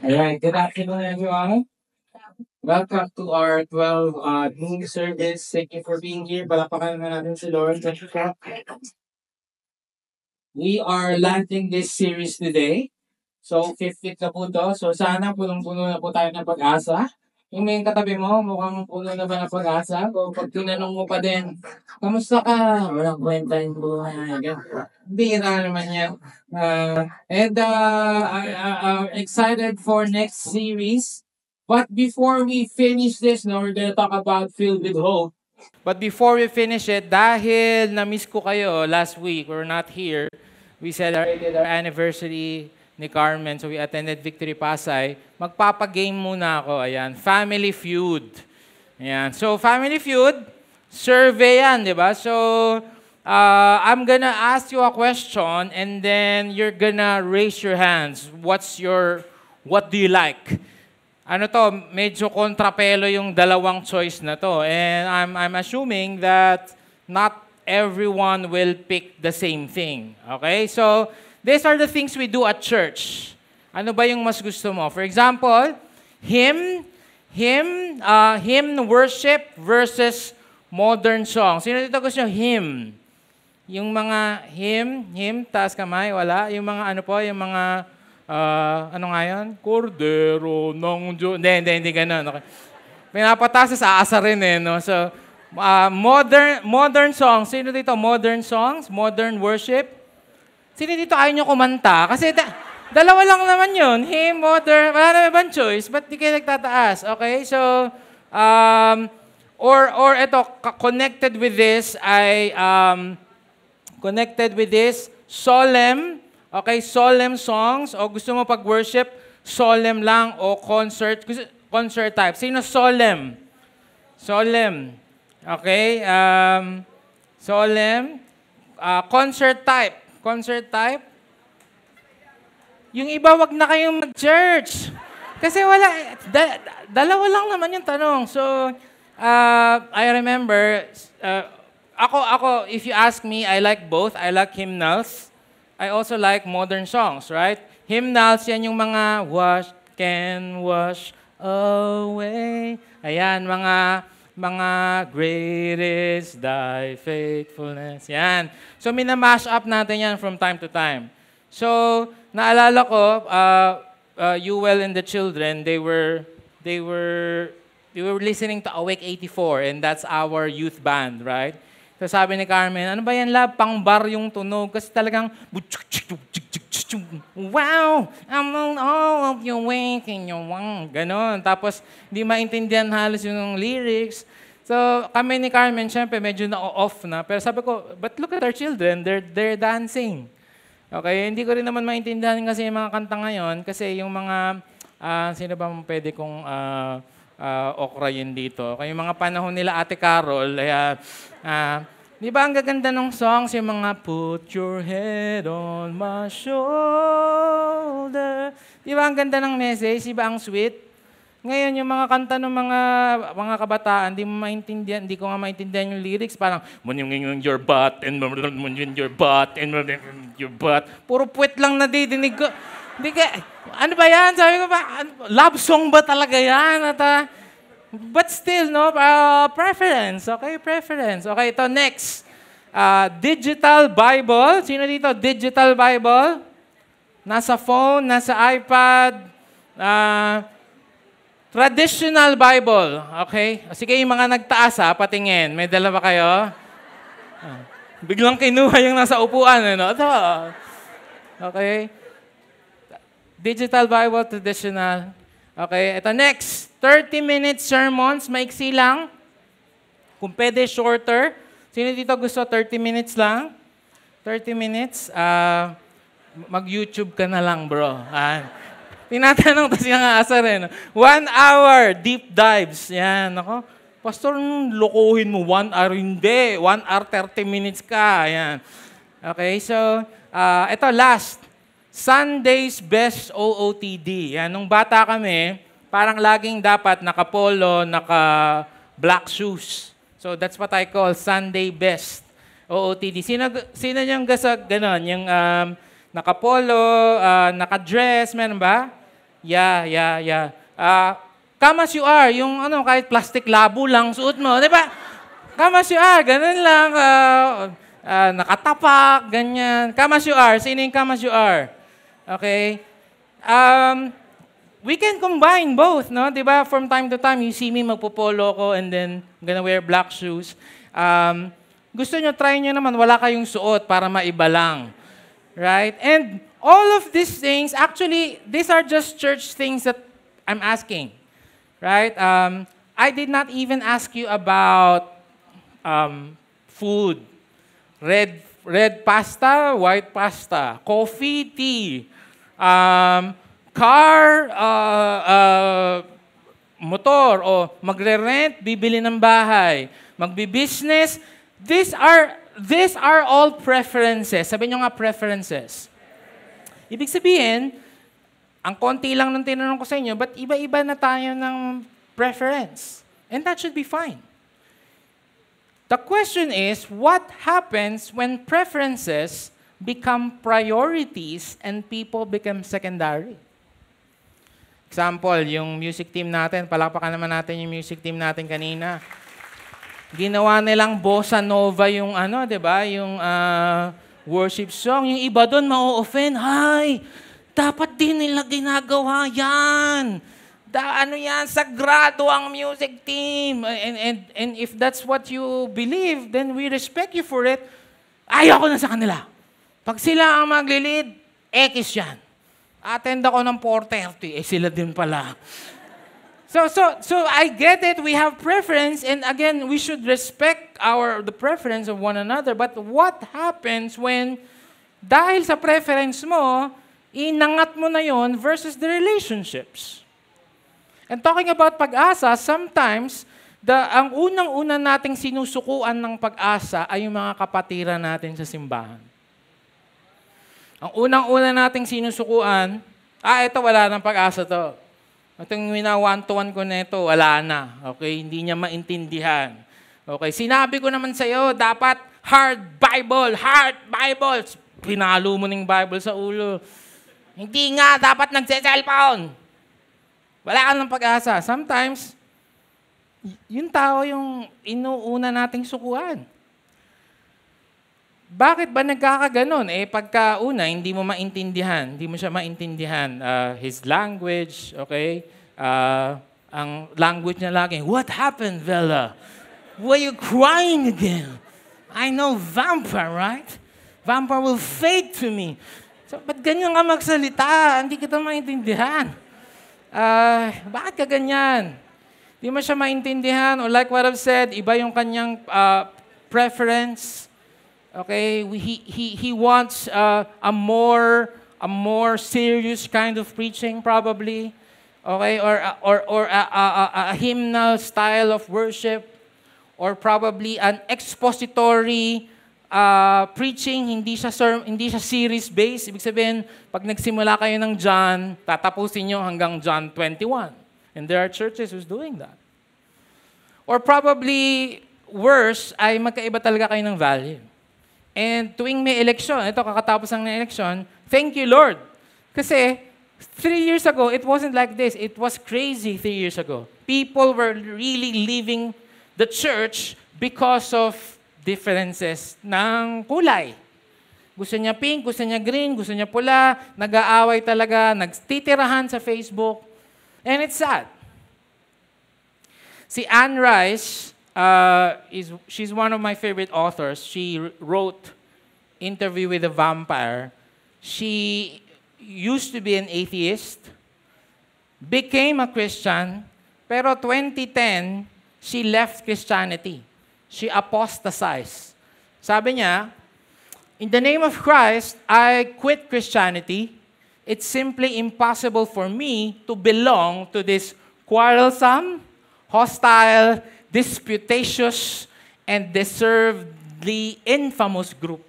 Alright, good afternoon everyone. Welcome to our 12 noon service. Thank you for being here. Palapakan na natin si Lord. We are launching this series today. So, fifth week na po to. So, sana punong-puno na po tayo ng pag-asa. Yung may katabi mo, mukhang puno na ba ng pag-asa? O pag tinanong mo pa din, kamusta ka? Walang kwenta yung buhay. Bira naman yan. I'm excited for next series. But before we finish this, now we're gonna talk about Filled with Hope. But before we finish it, dahil na-miss ko kayo last week, we're not here, we celebrated our anniversary ni Carmen, so we attended Victory Pasay. Magpapagame muna ako, ayan, Family Feud. Ayan. So, Family Feud, survey yan, di ba? So, I'm gonna ask you a question and then you're gonna raise your hands. What do you like? Ano to, medyo kontrapelo yung dalawang choice na to. And I'm assuming that not everyone will pick the same thing. Okay? So, these are the things we do at church. Ano ba yung mas gusto mo? For example, hymn worship versus modern song. Sino dito gusto nyo? Hymn. Yung mga hymn, taas kamay, wala. Yung mga ano po, yung mga ano nga yun? Cordero ng Diyos. Hindi ganun. Okay. Pinapataas sa aasa rin eh. No? So, modern songs. Sino dito? Modern songs? Modern worship? Sino dito ayaw nyo kumanta? Kasi dalawa lang naman yun. Hymn, modern, wala na ibang choice. Ba't di kayo nagtataas? Okay, so, or ito, connected with this, solemn. Okay, solemn songs. O gusto mo pag-worship, solemn lang o concert type. Sino solemn? Solemn. Okay, solemn. Concert type. Concert type. Yung iba, wag na kayong mag-church. Kasi wala, dalawa lang naman yung tanong. So, I remember, ako, if you ask me, I like both. I like hymnals. I also like modern songs, right? Hymnals, yan yung mga can wash away. Ayan, mga great is thy faithfulness. Yan. So, minamash up natin yan from time to time. So, naalala ko, Yuel and the children, they were listening to Awake 84, and that's our youth band, right? So sabi ni Carmen, ano ba yan, love? Pang-bar yung tunog. Kasi talagang, wow, I'm all of your waking, your wow. Ganon. Tapos, hindi maintindihan halos yung lyrics. So, kami ni Carmen, syempre, medyo na-off na. Pero sabi ko, but look at our children, they're dancing. Okay, hindi ko rin naman maintindihan kasi yung mga kanta ngayon. Kasi yung mga, sino ba pwede kong okrayin dito? Kaya yung mga panahon nila Ate Carol, di ba ang gaganda ng songs, yung mga put your head on my shoulder. Di ba ang ganda ng message? Di ba ang sweet? Ngayon, yung mga kanta ng mga kabataan, di mo maintindihan, hindi ko nga maintindihan yung lyrics. Parang, your butt, and your butt, and your butt. Puro puwet lang nadidinig ko. Hindi ka, ano ba yan? Sabi ko ba, love song ba talaga yan? At, but still, no? Preference. Okay, preference. Okay, ito next. Digital Bible. Sino dito? Digital Bible? Nasa phone, nasa iPad. Traditional Bible. Okay? Sige, yung mga nagtaas patingin. May dala ba kayo? Biglang kinuha yung nasa upuan. Ano? Ito. Okay? Digital Bible, traditional. Okay, ito next. 30-minute sermons, maiksi lang. Kung pwede, shorter. Sino dito gusto 30 minutes lang? 30 minutes? Mag-YouTube ka na lang, bro. Tinatanong kasi nga asa rin. 1 hour, deep dives. Yan, ako. Pastor, lokohin mo, 1 hour, hindi. 1 hour, 30 minutes ka. Yan. Okay, so, ito last. Sunday's Best OOTD. Yan, nung bata kami, parang laging dapat naka-polo, naka-black shoes. So that's what I call Sunday Best OOTD. Sino yung gano'n? Yung naka-polo, naka-dress, meron ba? Yeah. Come as you are. Yung kahit plastic labo lang suot mo. Di ba? Come as you are. Ganun lang. Nakatapak. Ganyan. Come as you are. Sino yung come as you are? Okay? We can combine both, no? Di ba? From time to time, you see me magpopolo ko and then I'm gonna wear black shoes. Gusto nyo, try nyo naman. Wala kayong suot para maiba lang. Right? And all of these things, actually, these are just church things that I'm asking. Right? I did not even ask you about food. Red pasta, white pasta, coffee, tea, car, motor, o magre-rent, bibili ng bahay, magbi-business. These are all preferences. Sabi nyo nga preferences. Ibig sabihin, ang konti lang nung tinanong ko sa inyo, but iba-iba na tayo ng preference. And that should be fine. The question is, what happens when preferences become priorities and people become secondary? Example, yung music team natin, palakpakan naman natin yung music team natin kanina. Ginawa nilang bossa nova yung di ba? Yung worship song. Yung iba doon ma-offend. Hay, dapat din nila ginagawa yan. Yan, sagrado ang music team. And if that's what you believe, then we respect you for it. Ayoko na sa kanila. Pag sila ang maglilid, X yan. Attend ako ng 4:30. Sila din pala. So I get it. We have preference, and again, we should respect the preference of one another. But what happens when, dahil sa preference mo, inangat mo na yon versus the relationships? And talking about pag-asa, sometimes, ang unang-una nating sinusukuan ng pag-asa ay yung mga kapatiran natin sa simbahan. Ang unang-una nating sinusukuan, ito wala ng pag-asa to. Itong one-to-one ko na ito, wala na. Okay? Hindi niya maintindihan. Okay? Sinabi ko naman sa iyo, dapat hard Bible. Pinalo mo ng Bible sa ulo. Hindi nga, dapat nagse-cellphone. Wala ka ng pag-asa. Sometimes, yung tao yung inuuna nating sukuan. Bakit ba nagkakaganon? Pagkauna, hindi mo maintindihan. Hindi mo siya maintindihan. His language, okay? Ang language niya lagi, what happened, Vela? Why are you crying again? I know vampire, right? Vampire will fade to me. So, ba't ganyan ka magsalita? Hindi kita maintindihan. Bakit ka ganyan? Hindi mo siya maintindihan. Or like what I've said, iba yung kanyang preference. Okay, he wants a more serious kind of preaching probably. Okay, or a hymnal style of worship, or probably an expository preaching, hindi siya series based. Ibig sabihin, pag nagsimula kayo ng John, tatapusin niyo hanggang John 21. And there are churches who's doing that. Or probably worse ay magkaiba talaga kayo ng value. And tuwing may eleksyon, ito kakatapos ng eleksyon, thank you Lord. Kasi 3 years ago, it wasn't like this. It was crazy 3 years ago. People were really leaving the church because of differences ng kulay. Gusto niya pink, gusto niya green, gusto niya pula, nag-aaway talaga, nagtitirahan sa Facebook. And it's sad. Si Anne Rice, she's one of my favorite authors. She wrote Interview with a Vampire. She used to be an atheist, became a Christian, pero 2010, she left Christianity. She apostatized. Sabi niya, in the name of Christ, I quit Christianity. It's simply impossible for me to belong to this quarrelsome, hostile, disputatious, and deservedly infamous group.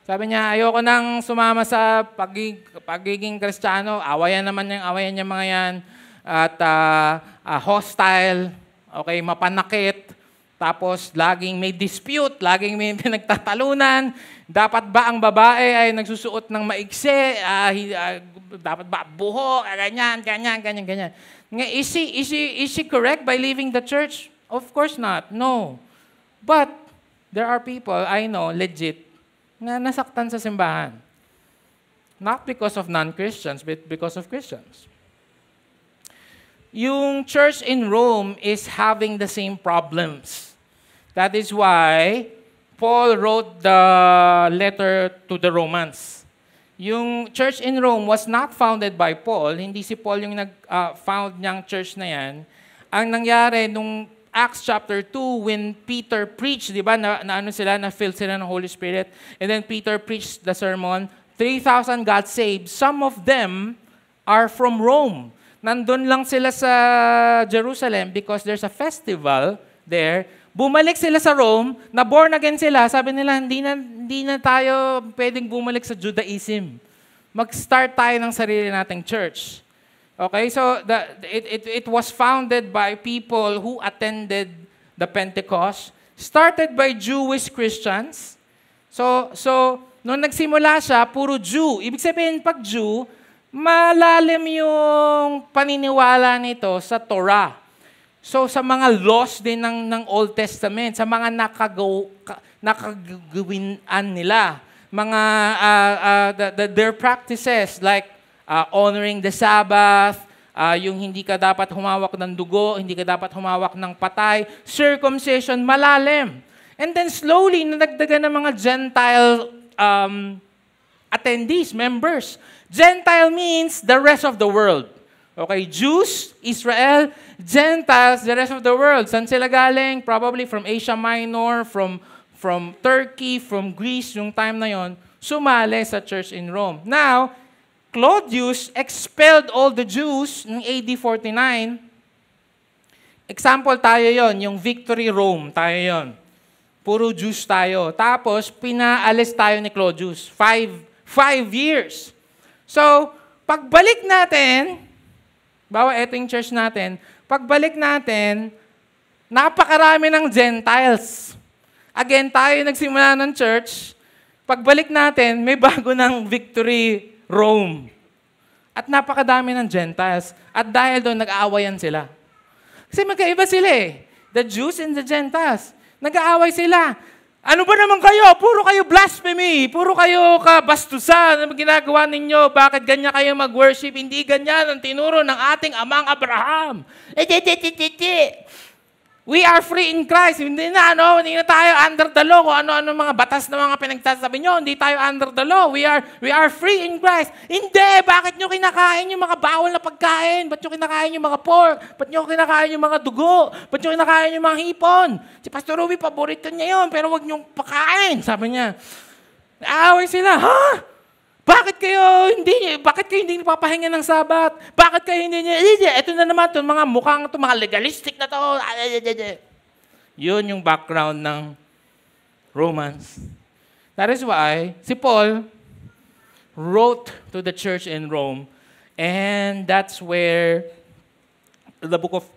Sabi niya, ayoko nang sumama sa pagiging Kristiyano. Awayan niya mga yan. At hostile, okay, mapanakit, Tapos, laging may dispute, laging may pinagtatalunan. Dapat ba ang babae ay nagsusuot ng maigsi? Dapat ba buhok? Ganyan. Is she correct by leaving the church? Of course not. No. But, there are people, I know, legit, na nasaktan sa simbahan. Not because of non-Christians, but because of Christians. Yung church in Rome is having the same problems. That is why Paul wrote the letter to the Romans. Yung church in Rome was not founded by Paul. Hindi si Paul yung nag-found niyang church na yan. Ang nangyari nung Acts chapter 2, when Peter preached, di ba, na-fill sila ng Holy Spirit. And then Peter preached the sermon. 3,000 got saved. Some of them are from Rome. Nandun lang sila sa Jerusalem because there's a festival there. Bumalik sila sa Rome, na born again sila. Sabi nila, hindi na tayo pwedeng bumalik sa Judaism. Mag-start tayo ng sarili nating church. Okay, so it was founded by people who attended the Pentecost, started by Jewish Christians. So nung nagsimula siya, puro Jew. Ibig sabihin, pag Jew, malalim yung paniniwala nito sa Torah. So sa mga laws din ng Old Testament, sa mga nakagawinan nila, mga their practices like honoring the Sabbath, yung hindi ka dapat humawak ng dugo, hindi ka dapat humawak ng patay, circumcision, malalim. And then slowly, nadagdagan ng mga Gentile attendees, members. Gentile means the rest of the world. Okay, Jews, Israel, Gentiles, the rest of the world. Saan sila galing? Probably from Asia Minor, from Turkey, from Greece, yung time na yon, sumali sa church in Rome. Now, Claudius expelled all the Jews in AD 49. Example tayo yon, yung Victory Rome, tayo yon. Puro Jews tayo. Tapos, pinaalis tayo ni Claudius. 5 years. So, pagbalik natin, bawa ito yung church natin, pagbalik natin, napakarami ng Gentiles. Again, tayo nagsimula ng church, pagbalik natin, may bago ng Victory Rome. At napakadami ng Gentiles. At dahil doon, nag-aawayan sila. Kasi magkaiba sila eh. The Jews and the Gentiles. Nag-aaway sila. Ano ba naman kayo? Puro kayo blasphemy. Puro kayo kabastusan. Ano ginagawa ninyo? Bakit ganyan kayo mag-worship? Hindi ganyan ang tinuro ng ating amang Abraham. We are free in Christ. Hindi na tayo under the law. Kung ano-ano mga batas na mga pinagsasabi nyo, hindi tayo under the law. We are free in Christ. Hindi! Bakit nyo kinakain yung mga bawal na pagkain? Ba't nyo kinakain yung mga pork? Ba't nyo kinakain yung mga dugo? Ba't nyo kinakain yung mga hipon? Si Pastor Ruby, paborito niya yun, pero wag nyo pakain. Sabi niya. Aaway sila. Ha? Bakit kayo hindi napapahinga ng Sabat? Bakit kayo hindi ito na naman itong mga mukhang ito, mga legalistic na to. Yun yung background ng Romans. That is why si Paul wrote to the church in Rome, and that's where the book of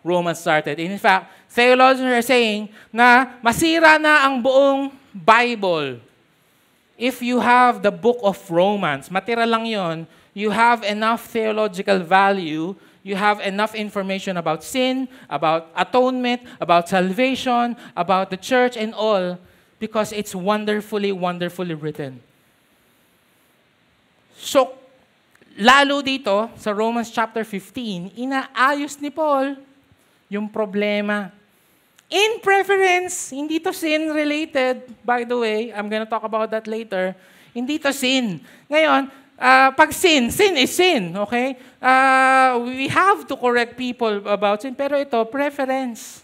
Romans started. In fact, theologians are saying na masira na ang buong Bible. If you have the book of Romans, matira lang yon, you have enough theological value, you have enough information about sin, about atonement, about salvation, about the church and all, because it's wonderfully, wonderfully written. So, lalo dito, sa Romans chapter 15, inaayos ni Paul yung problema. In preference, hindi to sin-related. By the way, I'm gonna talk about that later. Hindi to sin. Ngayon, pag sin is sin, okay? We have to correct people about sin, pero ito, preference.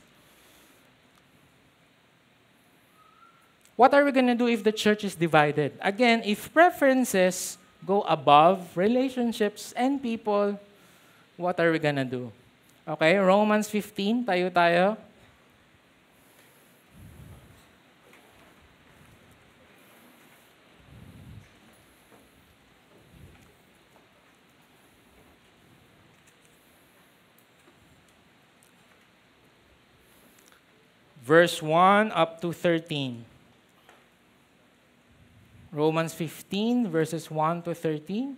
What are we gonna do if the church is divided? Again, if preferences go above relationships and people, what are we gonna do? Okay, Romans 15, tayo. verse 1 up to 13. Romans 15, verses 1 to 13.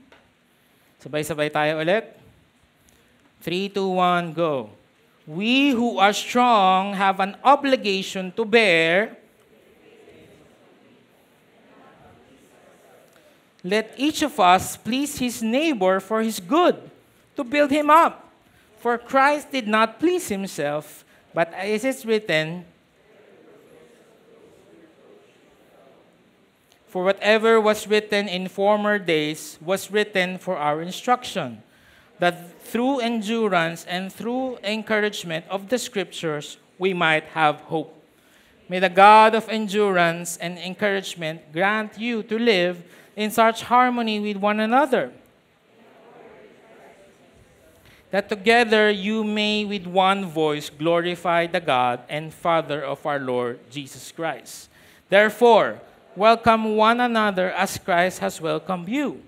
Sabay-sabay tayo ulit. 3, 2, 1, go. We who are strong have an obligation to bear. Let each of us please his neighbor for his good, to build him up. For Christ did not please himself, but as it is written, for whatever was written in former days was written for our instruction, that through endurance and through encouragement of the Scriptures, we might have hope. May the God of endurance and encouragement grant you to live in such harmony with one another, that together you may with one voice glorify the God and Father of our Lord Jesus Christ. Therefore, welcome one another as Christ has welcomed you.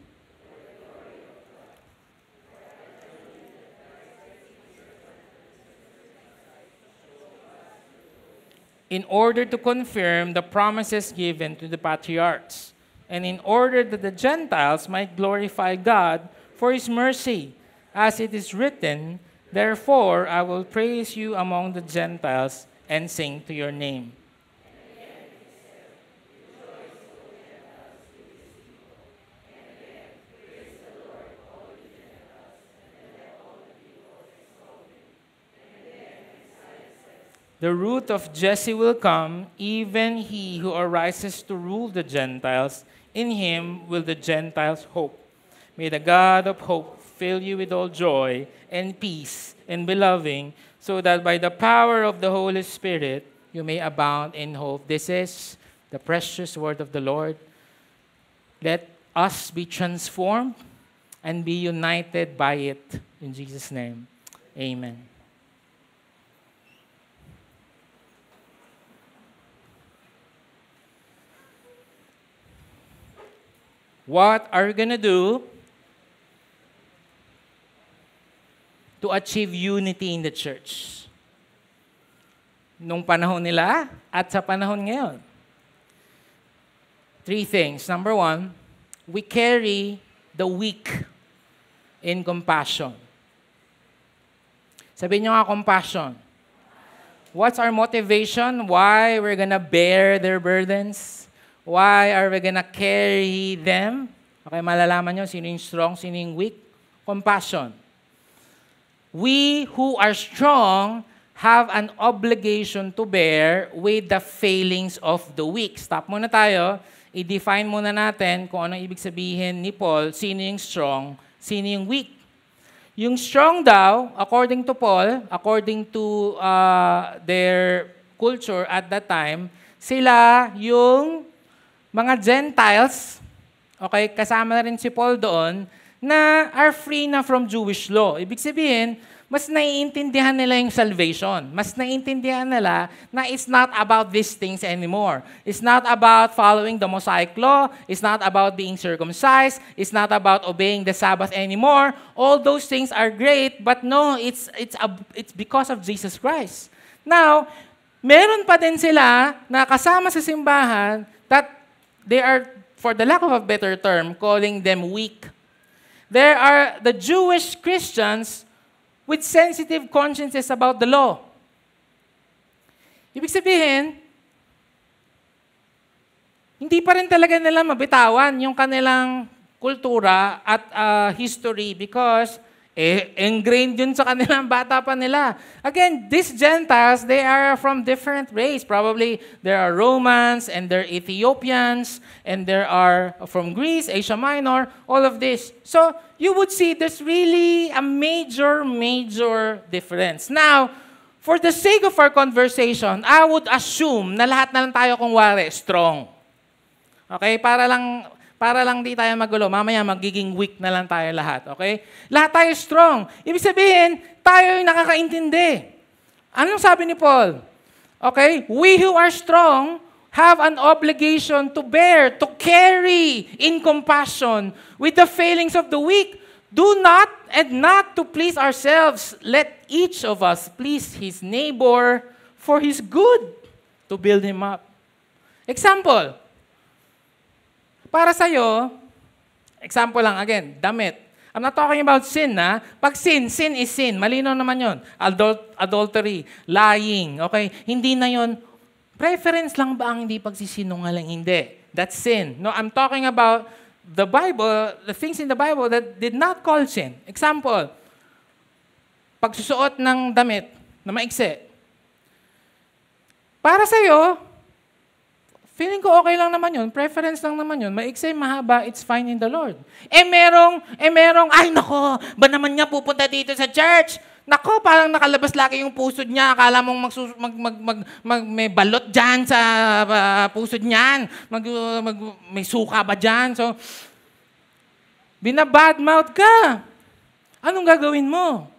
In order to confirm the promises given to the patriarchs, and in order that the Gentiles might glorify God for His mercy, as it is written, therefore I will praise you among the Gentiles and sing to your name. The root of Jesse will come, even he who arises to rule the Gentiles. In him will the Gentiles hope. May the God of hope fill you with all joy and peace in beloved, so that by the power of the Holy Spirit you may abound in hope. This is the precious word of the Lord. Let us be transformed and be united by it. In Jesus' name, amen. What are we going to do to achieve unity in the church? Nung panahon nila at sa panahon ngayon. 3 things. Number 1, we carry the weak in compassion. Sabihin nyo nga, compassion. What's our motivation? Why we're gonna bear their burdens? Why are we gonna carry them? Okay, malalaman nyo sino yung strong, sino yung weak. Compassion. We who are strong have an obligation to bear with the failings of the weak. Stop muna tayo. I-define muna natin kung anong ibig sabihin ni Paul, sino yung strong, sino yung weak. Yung strong daw, according to Paul, according to their culture at that time, sila yung mga Gentiles, okay, kasama na rin si Paul doon, na are free na from Jewish law. Ibig sabihin, mas naiintindihan nila yung salvation. Mas naiintindihan nila na it's not about these things anymore. It's not about following the Mosaic law. It's not about being circumcised. It's not about obeying the Sabbath anymore. All those things are great, but no, it's because of Jesus Christ. Now, meron pa din sila na kasama sa simbahan that they are, for the lack of a better term, calling them weak. There are the Jewish Christians with sensitive consciences about the law. Ibig sabihin, hindi pa rin talaga nila mabitawan yung kanilang kultura at history because ingrained yun sa kanilang bata pa nila. Again, these Gentiles, they are from different race. Probably there are Romans and there are Ethiopians and there are from Greece, Asia Minor, all of this. So you would see there's really a major difference. Now, for the sake of our conversation, I would assume na lahat na lang tayo kung wari, strong. Okay? Para lang di tayo magulo. Mamaya magiging weak na lang tayo lahat. Okay? Lahat tayo strong. Ibig sabihin, tayo yung nakakaintindi. Anong sabi ni Paul? Okay? We who are strong have an obligation to bear, to carry in compassion with the failings of the weak. Do not, and not to please ourselves, let each of us please his neighbor for his good. to build him up. Example. Para sa'yo, example lang again, damit. I'm not talking about sin, na. Pag sin is sin. Malinaw naman yon. Adultery, lying, okay? Hindi na yon. Preference lang ba ang hindi pagsisinungaling? Hindi. That's sin. No, I'm talking about the Bible, the things in the Bible that did not call sin. Example, pagsusuot ng damit na maiksi. Para sa'yo, feeling ko okay lang naman yun. Preference lang naman yun. Maiksi, mahaba, it's fine in the Lord. Merong, ay nako, ba naman niya pupunta dito sa church? Nako, parang nakalabas lagi yung pusod niya. Akala mong may balot dyan sa pusod niyan. May suka ba dyan? So, binabadmouth ka. Anong gagawin mo?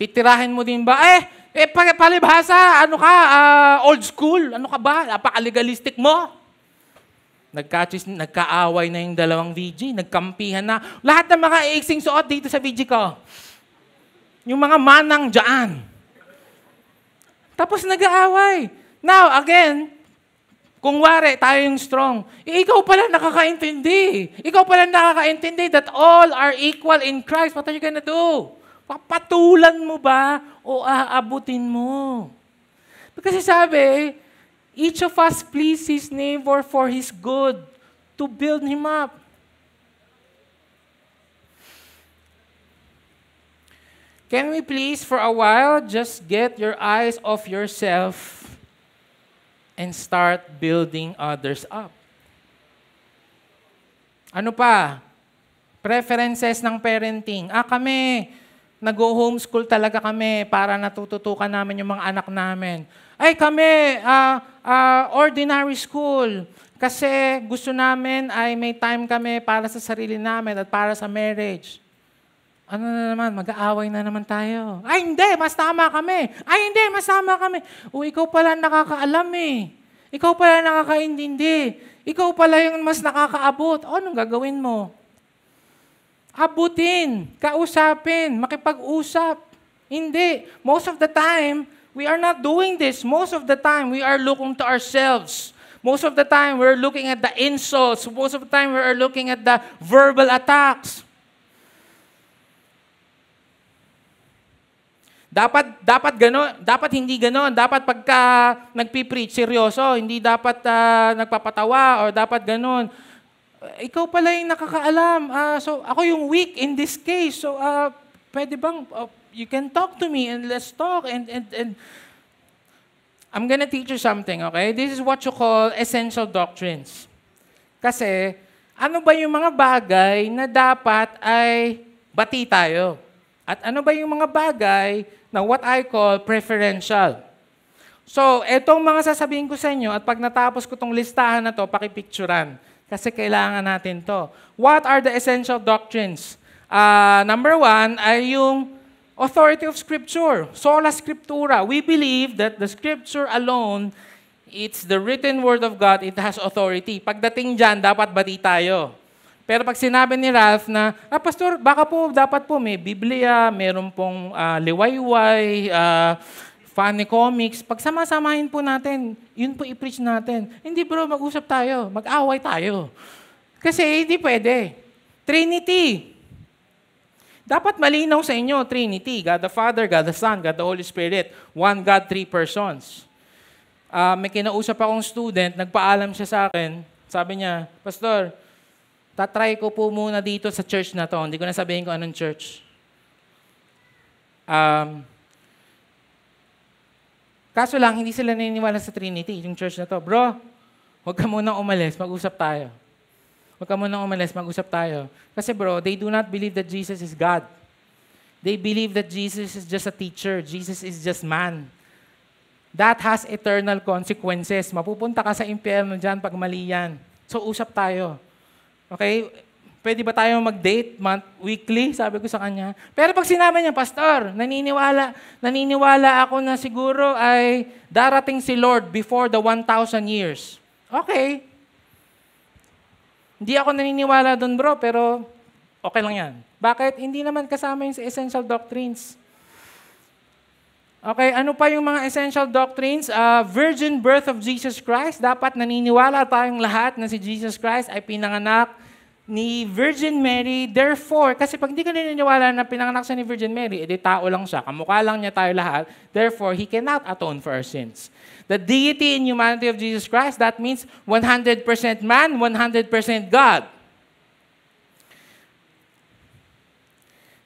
Titirahin mo din ba? Palibhasa, ano ka, old school? Ano ka ba? Napaka-legalistic mo? Nagkaaway na yung dalawang VG. Nagkampihan na. Lahat ng mga iiksing suot dito sa VG ko. Yung mga manang dyan. Tapos nag-aaway. Now, again, kung wari, tayo yung strong. Ikaw pala nakakaintindi. Ikaw pala nakakaintindi that all are equal in Christ. What are you gonna do? Papatulan mo ba o aabutin mo? Kasi sabi, each of us please his neighbor for his good, to build him up. Can we please, for a while, just get your eyes off yourself and start building others up? Ano pa? Preferences ng parenting. Kami, nag-homeschool talaga kami para natututukan namin yung mga anak namin. Kami, ordinary school. Kasi gusto namin ay may time kami para sa sarili namin at para sa marriage. Ano na naman, mag-aaway na naman tayo. Hindi, mas tama kami. Hindi, mas tama kami. Ikaw pala nakakaalam eh. Ikaw pala nakakaintindi. Ikaw pala yung mas nakakaabot. Anong gagawin mo? Abutin, kausapin, makipag-usap. Hindi. Most of the time, we are not doing this. Most of the time, we are looking to ourselves. Most of the time, we're looking at the insults. Most of the time, we are looking at the verbal attacks. Dapat gano'n, dapat hindi gano'n. Dapat pagka nagpipreach, seryoso. Hindi dapat nagpapatawa or dapat gano'n. Ikaw pala yung nakakaalam. So ako yung weak in this case. So pwede bang, you can talk to me and let's talk. And I'm gonna teach you something, okay? This is what you call essential doctrines. Kasi, ano ba yung mga bagay na dapat ay bati tayo? At ano ba yung mga bagay na what I call preferential? So, etong mga sasabihin ko sa inyo at pag natapos ko tong listahan na to, pakipicturan. Kasi kailangan natin to. What are the essential doctrines? Number 1 ay yung authority of Scripture. Sola Scriptura. We believe that the Scripture alone, it's the written Word of God, it has authority. Pagdating dyan, dapat bati tayo. Pero pag sinabi ni Ralph na, Pastor, baka po, dapat po may Biblia, meron pong liwayway, funny comics, pag sama-samahin po natin, yun po i-preach natin. Hindi bro, mag-usap tayo, mag-away tayo. Kasi hindi pwede. Trinity. Dapat malinaw sa inyo, Trinity. God the Father, God the Son, God the Holy Spirit. One God, three persons. May kinausap akong student, nagpaalam siya sa akin. Sabi niya, Pastor, tatry ko po muna dito sa church na to. Hindi ko na sabihin kung anong church. Kaso lang, hindi sila naniniwala sa Trinity, yung church na to. Bro, huwag ka munang umalis, mag-usap tayo. Huwag ka munang umalis, mag-usap tayo. Kasi bro, they do not believe that Jesus is God. They believe that Jesus is just a teacher. Jesus is just man. That has eternal consequences. Mapupunta ka sa impyerno dyan pag mali yan. So, usap tayo. Okay? Pwede ba tayo mag-date weekly? Sabi ko sa kanya. Pero pag sinabi niya, Pastor, naniniwala ako na siguro ay darating si Lord before the 1,000 years. Okay. Hindi ako naniniwala doon, bro, pero okay lang yan. Bakit? Hindi naman kasama yung sa essential doctrines. Okay, ano pa yung mga essential doctrines? Virgin birth of Jesus Christ. Dapat naniniwala tayong lahat na si Jesus Christ ay pinanganak ni Virgin Mary. Therefore, kasi pag hindi ka naniniwala na pinanganak siya ni Virgin Mary, edi tao lang siya, kamukha lang niya tayo lahat. Therefore, He cannot atone for our sins. The deity and humanity of Jesus Christ, that means 100% man, 100% God.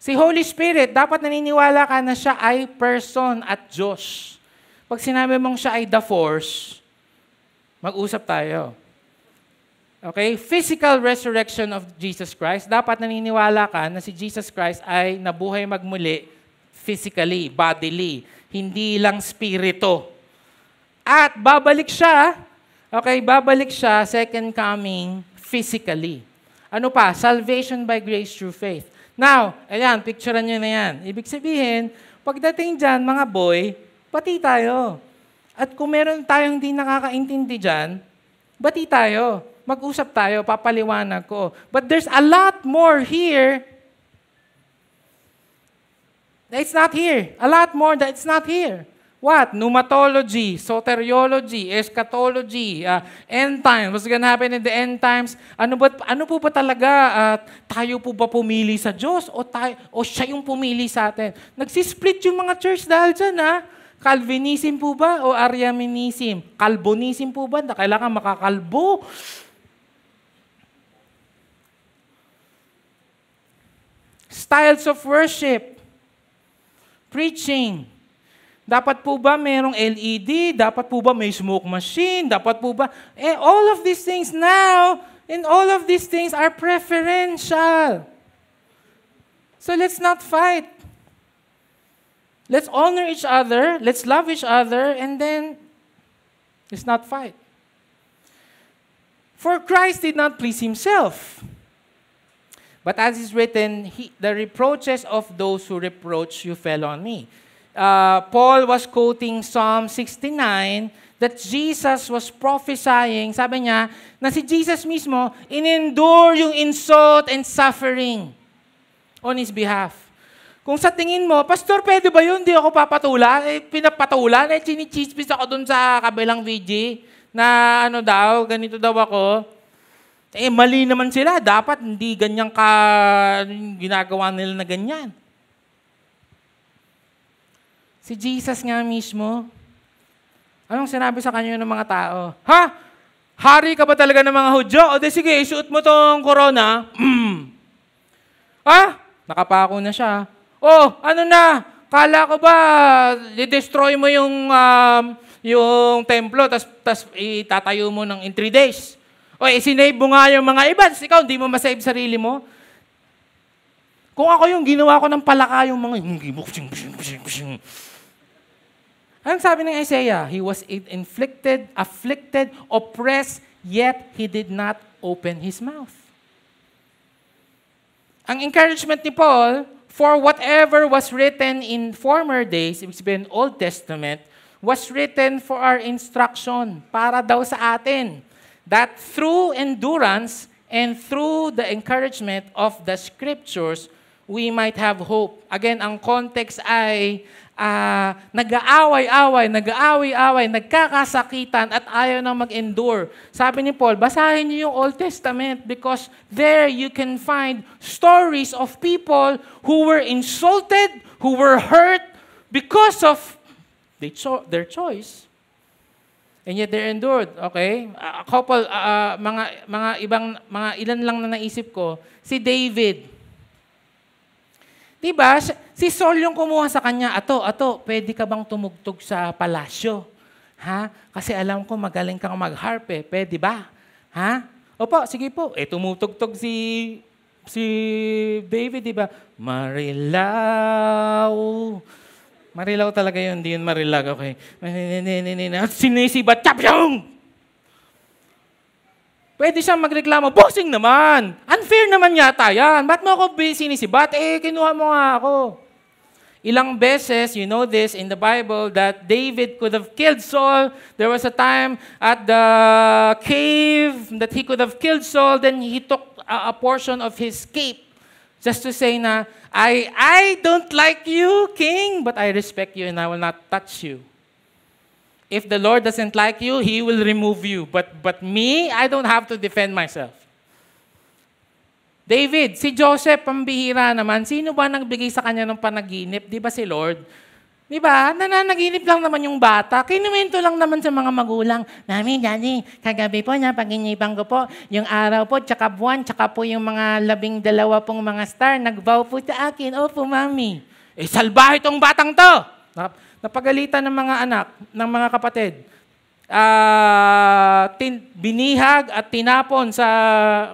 Si Holy Spirit, dapat naniniwala ka na siya ay person at Diyos. Pag sinabi mong siya ay the force, mag-usap tayo. Okay? Physical resurrection of Jesus Christ, dapat naniniwala ka na si Jesus Christ ay nabuhay magmuli physically, bodily, hindi lang spirito. At babalik siya, okay, babalik siya, second coming, physically. Ano pa? Salvation by grace through faith. Now, ayan, picturean nyo na yan. Ibig sabihin, pagdating dyan, mga boy, bati tayo. At kung meron tayong hindi nakakaintindi dyan, bati tayo. Mag-usap tayo, papaliwanag ko. But there's a lot more here that's not here. A lot more that's not here. What? Pneumatology, soteriology, eschatology, end times. What's gonna happen in the end times? Ano po ba talaga? Tayo po ba pumili sa Diyos? O siya yung pumili sa atin? Nagsisplit yung mga church dahil dyan, ha? Calvinism po ba? O Arianism? Calvinism po ba? Kailangan makakalbo? Styles of worship. Preaching. Dapat po ba mayroong LED? Dapat po ba may smoke machine? Dapat po ba... all of these things now, and all of these things are preferential. So let's not fight. Let's honor each other, let's love each other, and then let's not fight. For Christ did not please Himself. But as is written, the reproaches of those who reproach you fell on me. Paul was quoting Psalm 69 that Jesus was prophesying, sabi niya, na si Jesus mismo in-endure yung insult and suffering on His behalf. Kung sa tingin mo, Pastor, pwede ba yun? Hindi ako papatulan. Pinapatulan. Chini-cheese ako dun sa kabilang VG na ganito daw ako. Mali naman sila. Dapat hindi ganyan ginagawa nila na ganyan. Si Jesus nga mismo, anong sinabi sa kanya ng mga tao? Ha? Hari ka ba talaga ng mga Hudyo? O sige, isuot mo tong corona. Nakapako na siya. Ano na? Kala ko ba, i-destroy mo yung templo, tas itatayo mo in 3 days. Sinave mo nga yung mga iba, tas ikaw, hindi mo masave sarili mo. Kung ako yung ginawa ko ng palaka, yung mga... Anong sabi ng Isaiah? He was afflicted, oppressed, yet He did not open His mouth. Ang encouragement ni Paul, for whatever was written in former days, ibig sabihin Old Testament, was written for our instruction, para daw sa atin, that through endurance and through the encouragement of the Scriptures, we might have hope. Again, ang context ay nag-aaway-away, nagkakasakitan at ayaw na mag-endure. Sabi ni Paul, basahin niyo yung Old Testament because there you can find stories of people who were insulted, who were hurt because of their choice. And yet they endured, okay? A couple, ilan lang na naisip ko, si David. Diba? Si Saul yung kumuha sa kanya, ato, pwede ka bang tumugtog sa palasyo? Ha? Kasi alam ko magaling kang mag-harp eh. Pwede ba? Ha? Opo, sige po. Tumutugtog si David, diba? Marilaw talaga yun, hindi yun marilag, okay? Sinisibat, chapyong! Pwede siyang magreklamo, bossing naman! Unfair naman yata yan. Ba't mo ako sinisibat? Kinuha mo nga ako. Ilang beses, you know this in the Bible, that David could have killed Saul. There was a time at the cave that he could have killed Saul, then he took a portion of his cape. Just to say na, I don't like you, king, but I respect you and I will not touch you. If the Lord doesn't like you, He will remove you. But me, I don't have to defend myself. David, si Joseph, pambihira naman, sino ba nagbigay sa kanya ng panaginip? Di ba si Lord? Di ba? Nananaginip lang naman yung bata. Kinuwento lang naman sa mga magulang. Mami, Daddy, kagabi po napaginipan ko po yung araw po, tsaka buwan, tsaka po yung mga 12 pong mga star. Nag-vow po sa akin. Opo, Mami. Salbahe itong batang to. Napagalitan ng mga anak, ng mga kapatid. Binihag at tinapon sa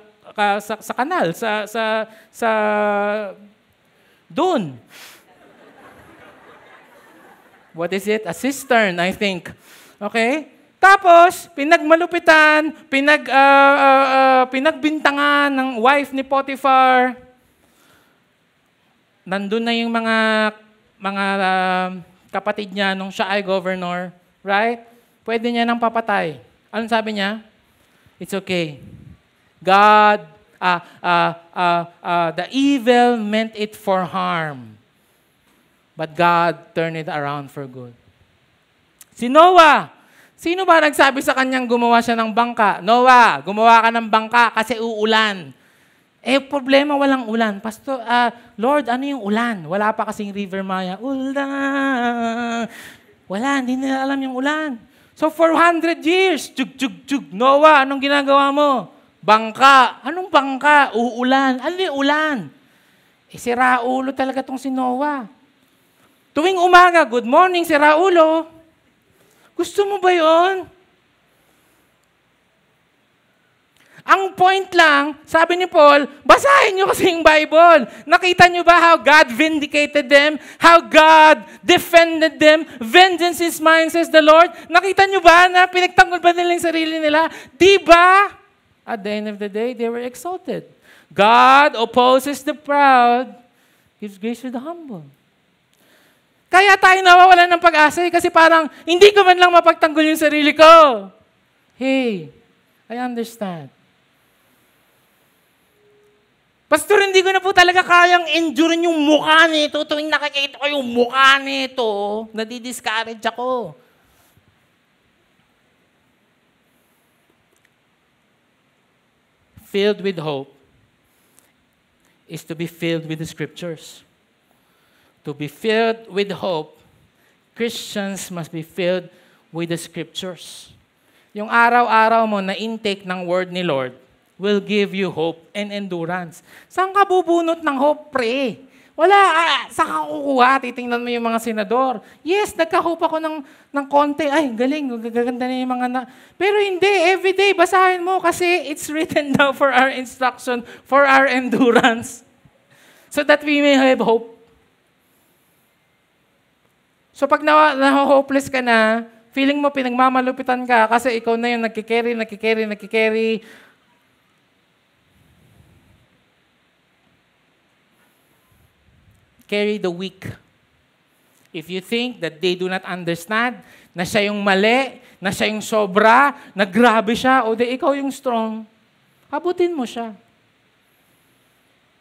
kanal, sa dun. What is it? A cistern, I think. Okay? Tapos, pinagmalupitan, pinagbintangan ng wife ni Potiphar. Nandun na yung mga kapatid niya nung siya ay governor. Right? Pwede niya nang papatay. Anong sabi niya? It's okay. God, the evil meant it for harm. But God turned it around for good. Si Noah, sino ba nagsabi sa kanyang gumawa siya ng bangka? Noah, gumawa ka ng bangka kasi uulan. Problema walang ulan. Pastor, Lord, ano yung ulan? Wala pa kasing River Maya. Ulan. Wala, hindi nila alam yung ulan. So 400 years, jug. Noah, anong ginagawa mo? Bangka. Anong bangka? Uulan. Ano yung ulan? Sira ulo talaga tong si Noah. Tuwing umaga, good morning, si Raulo. Gusto mo ba yun? Ang point lang, sabi ni Paul, basahin nyo kasi yung Bible. Nakita nyo ba how God vindicated them? How God defended them? Vengeance is mine, says the Lord. Nakita nyo ba na pinagtanggol ba nila yung sarili nila? Diba? At the end of the day, they were exalted. God opposes the proud, gives grace to the humble. Kaya tayo nawawalan ng pag-asa kasi parang hindi ko man lang mapagtanggol yung sarili ko. Hey, I understand. Pastor, hindi ko na po talaga kayang endure yung mukha nito. Tuwing nakikita ko yung mukha nito, nadi-discourage ako. Filled with hope is to be filled with the Scriptures. To be filled with hope, Christians must be filled with the Scriptures. Yung araw-araw mo na intake ng word ni Lord will give you hope and endurance. Saan ka bubunot ng hope, pre? Wala, saan ka kukuha? Titingnan mo yung mga senador. Yes, nagka-hope ako ng konti. Ay, galing, gaganda na yung mga Pero hindi, everyday, basahin mo kasi it's written down for our instruction, for our endurance. So that we may have hope. So pag na-hopeless ka na, feeling mo pinagmamalupitan ka kasi ikaw na yung nagkikerry. Carry the weak. If you think that they do not understand, na siya yung mali, na siya yung sobra, na grabe siya, o di ikaw yung strong, abutin mo siya.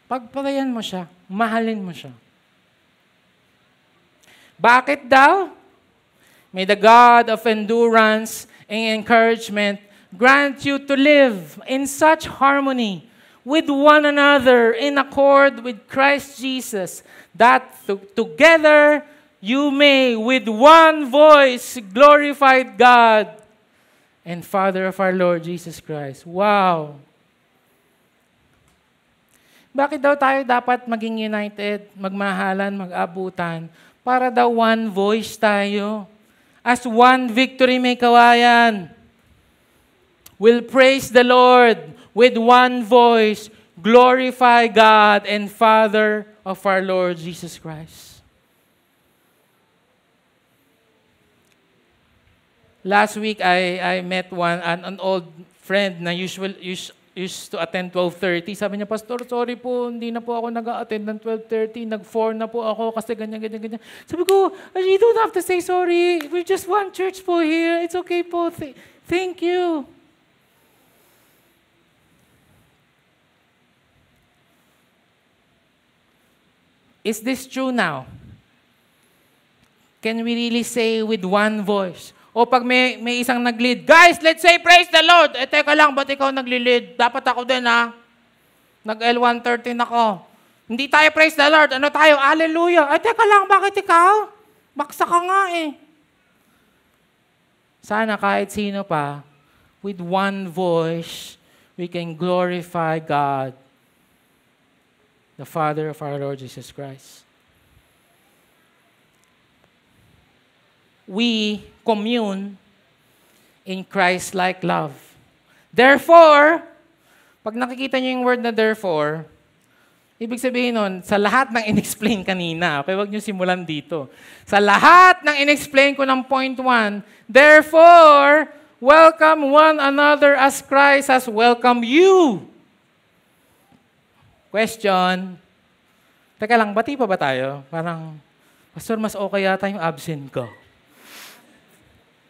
Pagpatayan mo siya, mahalin mo siya. Bakit daw? May the God of endurance and encouragement grant you to live in such harmony with one another in accord with Christ Jesus, that together you may with one voice glorify God and Father of our Lord Jesus Christ. Wow! Bakit daw tayo dapat maging united, magmahalan, mag-abutan? Para daw one voice tayo. As one victory may kawayan. We'll praise the Lord with one voice. Glorify God and Father of our Lord Jesus Christ. Last week, I met an old friend na used to attend 12:30. Sabi niya, Pastor, sorry po, hindi na po ako nag-attend ng 12:30. Nag-4 na po ako kasi ganyan. Sabi ko, you don't have to say sorry. We're just one church po here. It's okay po. Thank you. Is this true now? Can we really say with one voice? O pag may isang nag-lead, guys, let's say praise the Lord. Eh, teka lang, ba't ikaw nag-lead? Dapat ako din, ha? Nag-L113 ako. Hindi tayo praise the Lord. Ano tayo? Hallelujah. Eh, teka lang, bakit ikaw? Baksa ka nga, eh. Sana kahit sino pa, with one voice, we can glorify God, the Father of our Lord Jesus Christ. We commune in Christ-like love. Therefore, pag nakikita niyo yung word na therefore, ibig sabihin nun, sa lahat ng in-explain kanina, okay, wag niyo simulan dito. Sa lahat ng in-explain ko ng point 1, therefore, welcome one another as Christ has welcomed you. Question. Teka lang, bati pa ba tayo? Parang, Pastor, mas okay yata yung absent ko.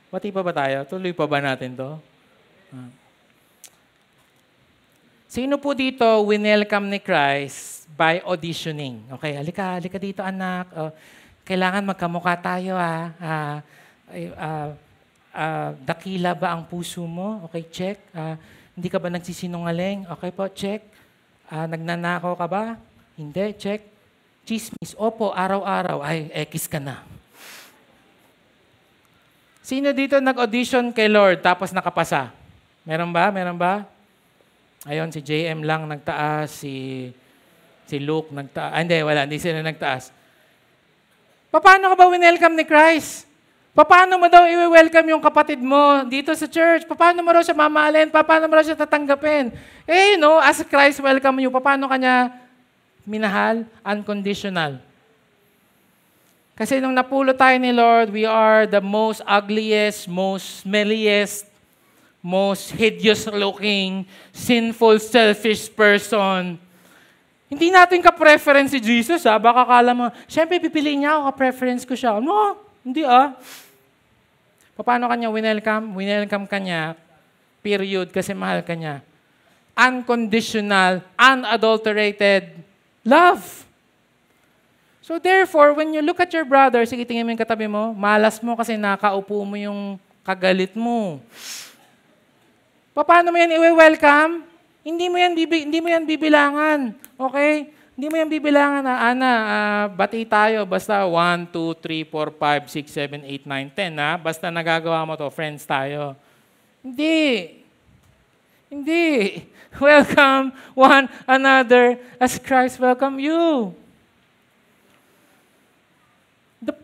Bati pa ba tayo? Tuloy pa ba natin to? Sino po dito winelcome ni Christ by auditioning? Okay, halika dito anak. Kailangan magkamukha tayo dakila ba ang puso mo? Okay, check. Hindi ka ba nagsisinungaling? Okay po, check. Nagnanakaw ka ba? Hindi, check. Chismis. Opo, araw-araw. Ay, ekis ka na. Sino dito nag-audition kay Lord tapos nakapasa? Meron ba? Meron ba? Ayun, si JM lang nagtaas, si Luke nagtaas. Hindi, wala. Hindi sila nagtaas. Paano ka ba winelcome ni Christ? Paano mo daw i-welcome yung kapatid mo dito sa church? Paano mo raw siya mamahalin? Paano mo raw siya tatanggapin? Eh, as Christ welcome you, paano kanya minahal? Unconditional. Kasi nung napulot tayo ni Lord, we are the most ugliest, most smelliest, most hideous-looking, sinful, selfish person. Hindi natin ka-preference si Jesus, ha? Baka kala mo, siyempre pipiliin niya ako, ka-preference ko siya. No, hindi Paano kanya winelcome? Winelcome kanya, period, kasi mahal kanya. Unconditional, unadulterated love. So therefore, when you look at your brother, sige tingin mo yung katabi mo, malas mo kasi nakaupo mo yung kagalit mo. Paano mo yan i-welcome? Hindi mo yan bibilangan. Okay? Hindi mo yan bibilangan na, Ana, bati tayo, basta 1, 2, 3, 4, 5, 6, 7, 8, 9, 10, ha? Basta nagagawa mo to, friends tayo. Hindi. Welcome one another as Christ welcome you.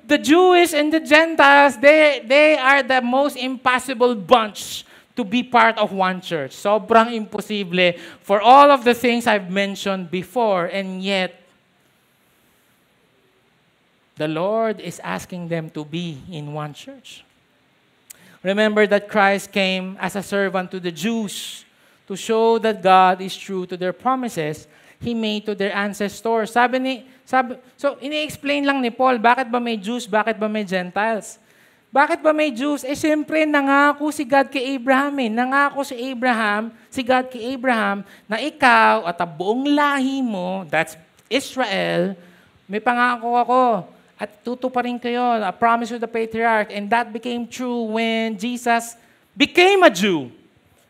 The Jewish and the Gentiles, they are the most impossible bunch to be part of one church. Sobrang imposible for all of the things I've mentioned before, and yet, the Lord is asking them to be in one church. Remember that Christ came as a servant to the Jews to show that God is true to their promises He made to their ancestors. So, ini-explain lang ni Paul, bakit ba may Jews, bakit ba may Gentiles? Bakit ba may Jews? Eh, siyempre, nangako si God kay Abraham eh. Nangako si God kay Abraham, na ikaw at ang buong lahi mo, that's Israel, may pangako ako. At tutuparin kayo, a promise to the patriarch. And that became true when Jesus became a Jew.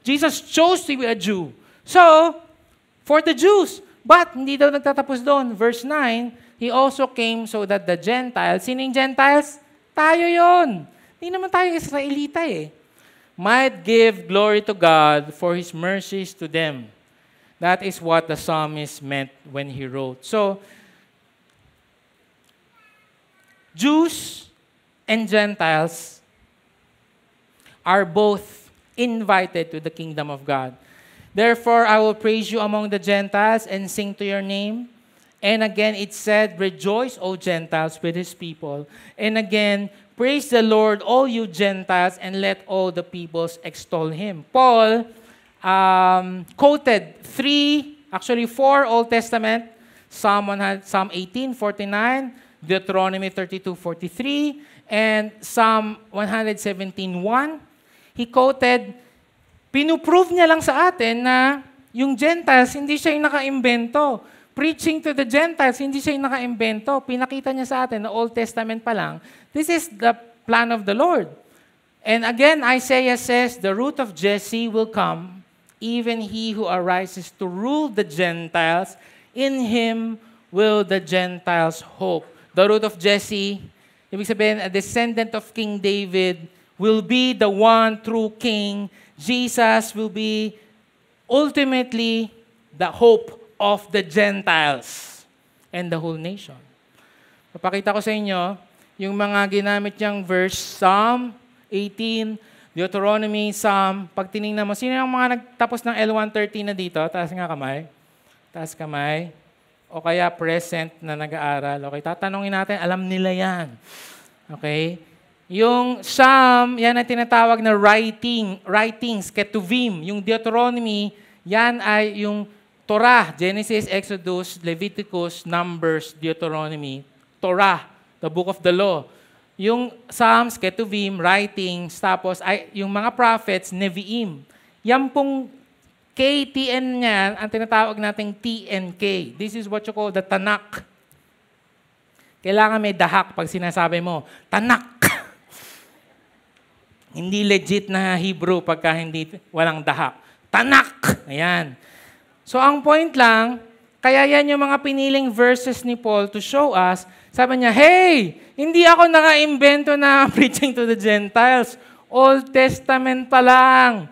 Jesus chose to be a Jew. So, for the Jews, but hindi daw nagtatapos doon. Verse 9, He also came so that the Gentiles, sining Gentiles? Tayo yon. Hindi naman tayo Israelita eh. Might give glory to God for His mercies to them. That is what the psalmist meant when he wrote. So, Jews and Gentiles are both invited to the kingdom of God. Therefore, I will praise you among the Gentiles and sing to your name. And again, it said, rejoice, O Gentiles, with His people. And again, praise the Lord, all you Gentiles, and let all the peoples extol Him. Paul quoted 4 Old Testament, Psalm 18:49, Deuteronomy 32:43, and Psalm 117:1. He quoted, pinuprove niya lang sa atin na yung Gentiles, hindi siya yung naka-imbento. preaching to the Gentiles. Hindi siya yung naka-imbento. Pinakita niya sa atin na Old Testament pa lang. This is the plan of the Lord. And again, Isaiah says, the root of Jesse will come, even he who arises to rule the Gentiles. In him will the Gentiles hope. The root of Jesse, ibig sabihin, a descendant of King David, will be the one true king. Jesus will be ultimately the hope of the Gentiles and the whole nation. Papakita ko sa inyo yung mga ginamit niyang verse, Psalm 18, Deuteronomy, Psalm. Pag tinignan mo, sino yung mga nagtapos ng L130 na dito? Taas nga kamay. Taas kamay. O kaya present na nag-aaral. Okay, tatanungin natin, alam nila yan. Okay? Yung Psalm, yan ang tinatawag na writings, ketuvim. Yung Deuteronomy, yan ay yung Torah, Genesis, Exodus, Leviticus, Numbers, Deuteronomy. Torah, the book of the law. Yung Psalms, ketuvim, writings, tapos ay, yung mga prophets, Nevi'im. Yan pong KTN niyan, ang tinatawag nating TNK. This is what you call the Tanakh. Kailangan may dahak pag sinasabi mo, Tanakh. Hindi legit na Hebrew pagka hindi walang dahak. Tanakh. Ayan. So ang point lang, kaya yan yung mga piniling verses ni Paul to show us, sabi niya, hey, hindi ako naka-imbento na preaching to the Gentiles. Old Testament pa lang.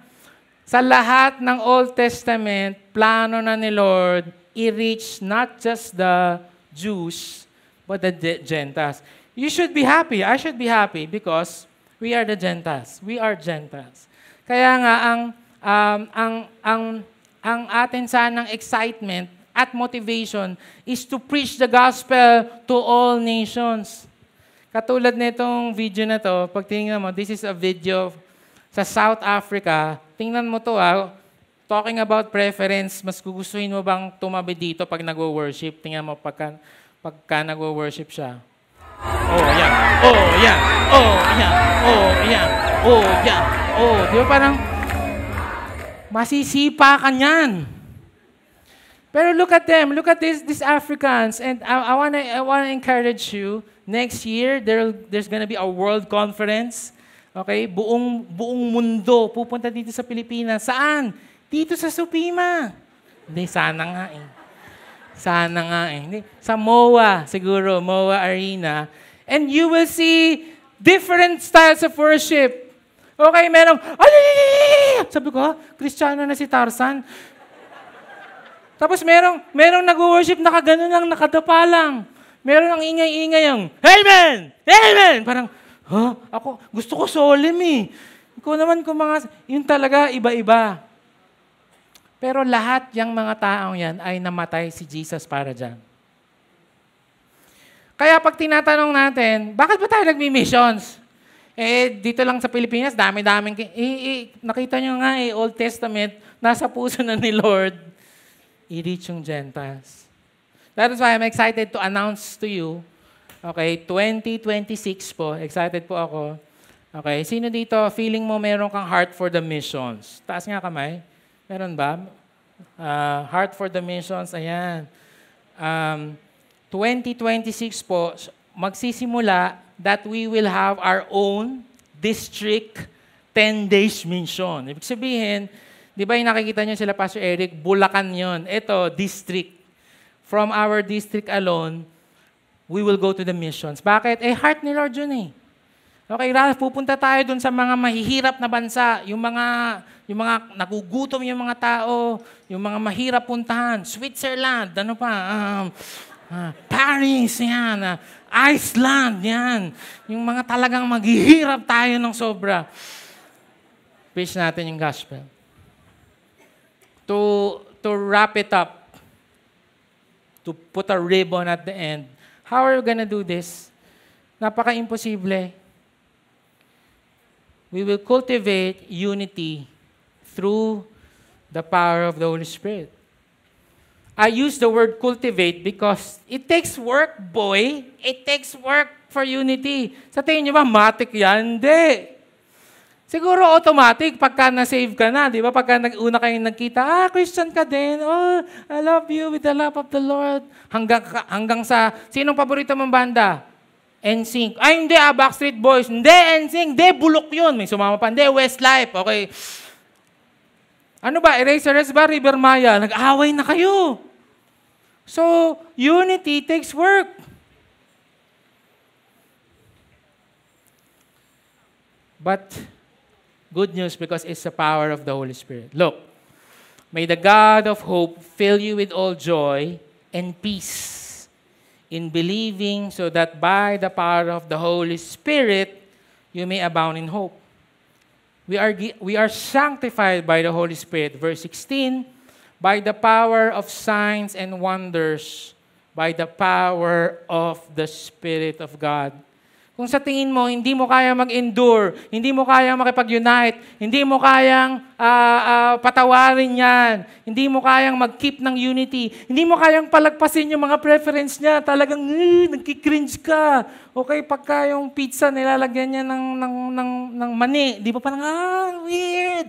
Sa lahat ng Old Testament, plano na ni Lord, i-reach not just the Jews, but the Gentiles. You should be happy. I should be happy because we are the Gentiles. We are Gentiles. Kaya nga, ang atin sanang excitement at motivation is to preach the gospel to all nations. Katulad nitong video na to, pag tingnan mo, this is a video sa South Africa. Tingnan mo to talking about preference, mas gugustuhin mo bang tumabi dito pag nagwo-worship? Tingnan mo pagka nagwo-worship siya. Oh, yan. Oh, yan. Oh, yan. Oh, yan. Oh, yan. Oh, di ba parang masisipa ka niyan. Pero look at them. Look at these Africans. And I wanna encourage you, next year, there's gonna be a world conference. Okay? Buong mundo pupunta dito sa Pilipinas. Saan? Dito sa Supima. Hindi, sana nga eh. Sana nga eh. Hindi. Sa MOA, siguro, MOA Arena. And you will see different styles of worship. Okay, merong, sabi ko, Kristiyano na si Tarzan. Tapos merong nag-worship nakaganon lang, nakadapa lang. Meron ang ingay-ingay yung, Amen! Amen! Parang, ako, gusto ko solemn eh. Ikaw naman kung yun talaga, iba-iba. Pero lahat yung mga taong yan ay namatay si Jesus para dyan. Kaya pag tinatanong natin, bakit ba tayo nagmi-missions? Dito lang sa Pilipinas, dami-daming, nakita nyo nga Old Testament, nasa puso na ni Lord, i-reach yung Gentiles. That is why I'm excited to announce to you, okay, 2026 po, excited po ako. Okay, sino dito, feeling mo meron kang heart for the missions? Taas nga kamay. Meron ba? Heart for the missions, ayan. 2026 po, magsisimula that we will have our own district 10 days mission. Ibig sabihin, di ba yung nakikita nyo sila, Pastor Eric, Bulacan yon. Ito, district. From our district alone, we will go to the missions. Bakit? Heart ni Lord yun eh. Okay, Ralph, pupunta tayo dun sa mga mahihirap na bansa, yung mga nagugutom yung mga tao, yung mga mahirap puntahan, Switzerland, ano pa, Paris, yan, Iceland, yan. Yung mga talagang maghihirap tayo ng sobra. Preach natin yung gospel. To wrap it up, to put a ribbon at the end, how are we gonna do this? Napaka-imposible. We will cultivate unity through the power of the Holy Spirit. I use the word cultivate because it takes work, boy. It takes work for unity. Sa tingin niyo ba, matik yan? Hindi. Siguro automatic pagka na-save ka na, di ba? Pagka una kayong nagkita, Christian ka din. Oh, I love you with the love of the Lord. Hanggang sa, sinong paborito mong banda? NSYNC. Ay, hindi Backstreet Boys. Hindi, NSYNC. Hindi, bulok yun. May sumama pa. Hindi, Westlife. Okay. Ano ba? Eraserheads ba? River Maya. Nag-away na kayo. So, unity takes work. But, good news because it's the power of the Holy Spirit. Look, may the God of hope fill you with all joy and peace in believing so that by the power of the Holy Spirit, you may abound in hope. We are sanctified by the Holy Spirit. Verse 16, by the power of signs and wonders, by the power of the Spirit of God. Kung sa tingin mo, hindi mo kaya mag-endure, hindi mo kaya makipag-unite, hindi mo kayang patawarin yan, hindi mo kayang mag-keep ng unity, hindi mo kayang palagpasin yung mga preference niya, talagang nagkikringe ka. Okay, pagka yung pizza nilalagyan niya ng mani, di ba parang, weird.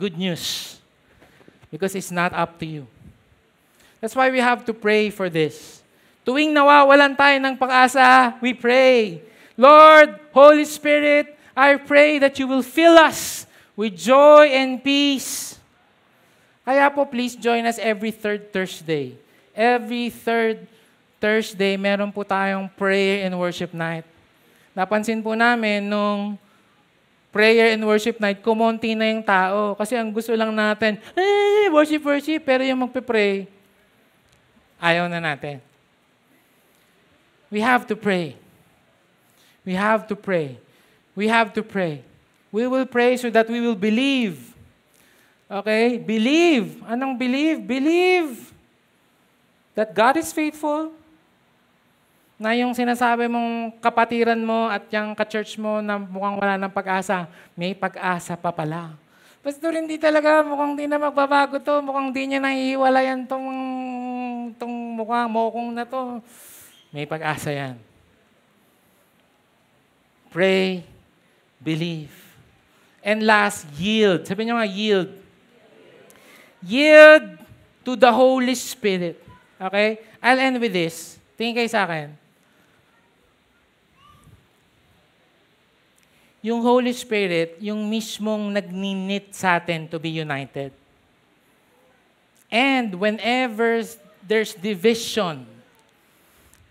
Good news. Because it's not up to you. That's why we have to pray for this. Tuwing nawawalan tayo ng pag-asa, we pray, Lord, Holy Spirit, I pray that you will fill us with joy and peace. Kaya po, please join us every third Thursday. Every third Thursday, meron po tayong prayer and worship night. Napansin po namin nung prayer and worship night, kumonti na yung tao. Kasi ang gusto lang natin, worship, pero yung magpe-pray, ayaw na natin. We have to pray. We have to pray. We have to pray. We will pray so that we will believe. Okay? Believe. Anong believe? Believe that God is faithful. Na yung sinasabi mong kapatiran mo at yung ka-church mo na mukhang wala ng pag-asa, may pag-asa pa pala. Pastor, hindi talaga, mukhang di na magbabago to, mukhang di niya nahihiwalayan tong mukhang mokong na to. May pag-asa yan. Pray, believe. And last, yield. Sabi niyo nga, yield. Yield to the Holy Spirit. Okay? I'll end with this. Tingin kayo sa akin. Yung Holy Spirit, yung mismong nagninit sa atin to be united. And whenever there's division,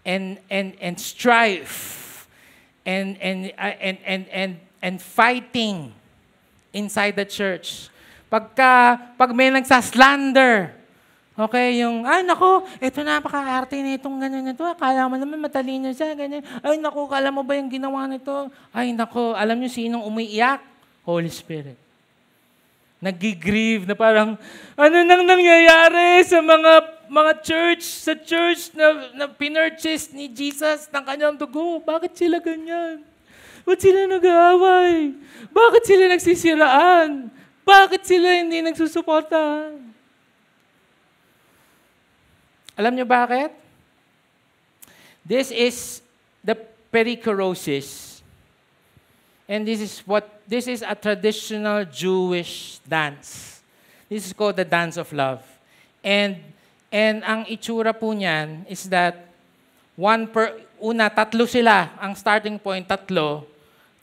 and strife and fighting inside the church. Pag may nagsaslander, okay, yung, nako, ito napaka-arte na itong ganyan nito. Akala mo naman matalino siya, ganyan. Ay, nako, alam mo ba yung ginawa nito? Ay, nako, alam niyo sinong umiiyak? Holy Spirit. Nag-grieve na parang, ano nang nangyayari sa mga church, sa church na pinurchase ni Jesus ng kanyang dugo. Bakit sila ganyan? Bakit sila nag-aaway? Bakit sila nagsisiraan? Bakit sila hindi nagsusuporta? Alam niyo bakit? This is the perichoresis. And this is a traditional Jewish dance. This is called the dance of love. And ang itsura po niyan is that tatlo sila. Ang starting point, tatlo.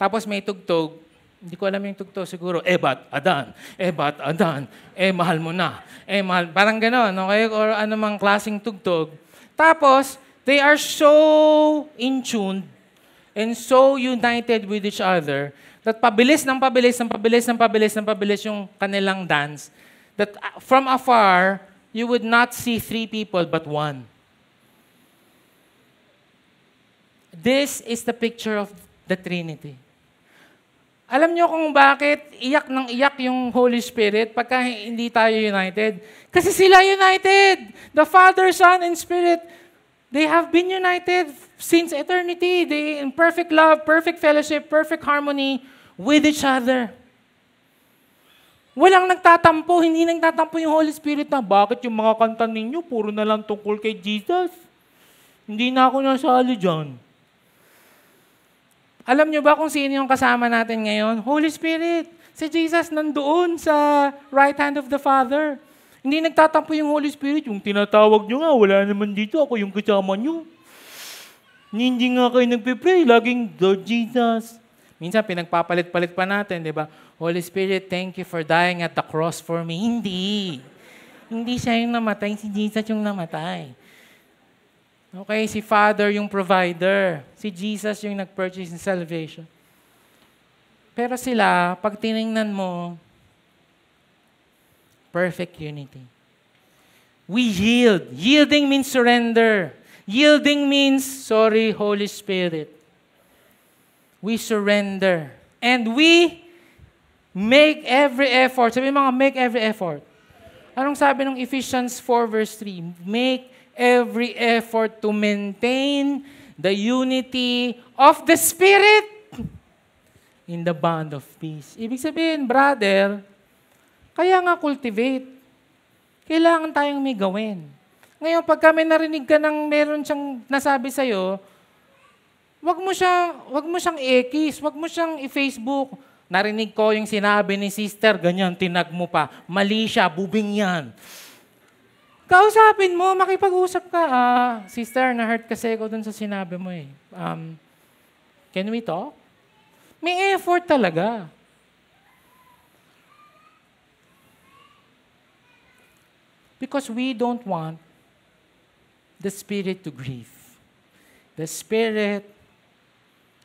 Tapos may tugtog. Hindi ko alam yung tugtog siguro. Ebat, Adan. Ebat, Adan. Mahal mo na. Mahal. Parang gano'n, okay? Or anumang klaseng tugtog. Tapos, they are so in tune and so united with each other that pabilis yung kanilang dance. That from afar, you would not see 3 people but 1. This is the picture of the Trinity. Alam niyo kung bakit iyak ng iyak yung Holy Spirit pagka hindi tayo united? Kasi sila united. The Father, Son, and Spirit, they have been united since eternity. They in perfect love, perfect fellowship, perfect harmony with each other. Walang nagtatampo, hindi nagtatampo yung Holy Spirit na, bakit yung mga kanta ninyo, puro na lang tungkol kay Jesus? Hindi na ako nasali dyan. Alam nyo ba kung sino yung kasama natin ngayon? Holy Spirit. Si Jesus nandoon sa right hand of the Father. Hindi nagtatampo yung Holy Spirit. Yung tinatawag nyo nga, wala naman dito. Ako yung kasama nyo. Hindi nga kayo nagpipray. Laging, Lord Jesus. Minsan, pinagpapalit-palit pa natin, di ba? Holy Spirit, thank you for dying at the cross for me. Hindi. Hindi siya yung namatay. Si Jesus yung namatay. Okay, si Father yung provider. Si Jesus yung nag-purchase ng salvation. Pero sila, pag tinignan mo, perfect unity. We yield. Yielding means surrender. Yielding means, sorry, Holy Spirit. We surrender. And we make every effort. Sabi mga, make every effort. Anong sabi ng Ephesians 4 verse 3? Make every effort to maintain the unity of the Spirit in the bond of peace. Ibig sabihin, brother, kaya nga cultivate. Kailangan tayong may gawin. Ngayon, pag kami narinig ka ng meron siyang nasabi sa'yo, wag mo siyang i-ekis, wag mo siyang i-Facebook. Narinig ko yung sinabi ni sister, ganyan, tinag mo pa. Mali siya, bubing yan. Kausapin mo, makipag-usap ka. Sister, na-hurt kasi ako dun sa sinabi mo eh. Can we talk? May effort talaga. Because we don't want the Spirit to grieve. The Spirit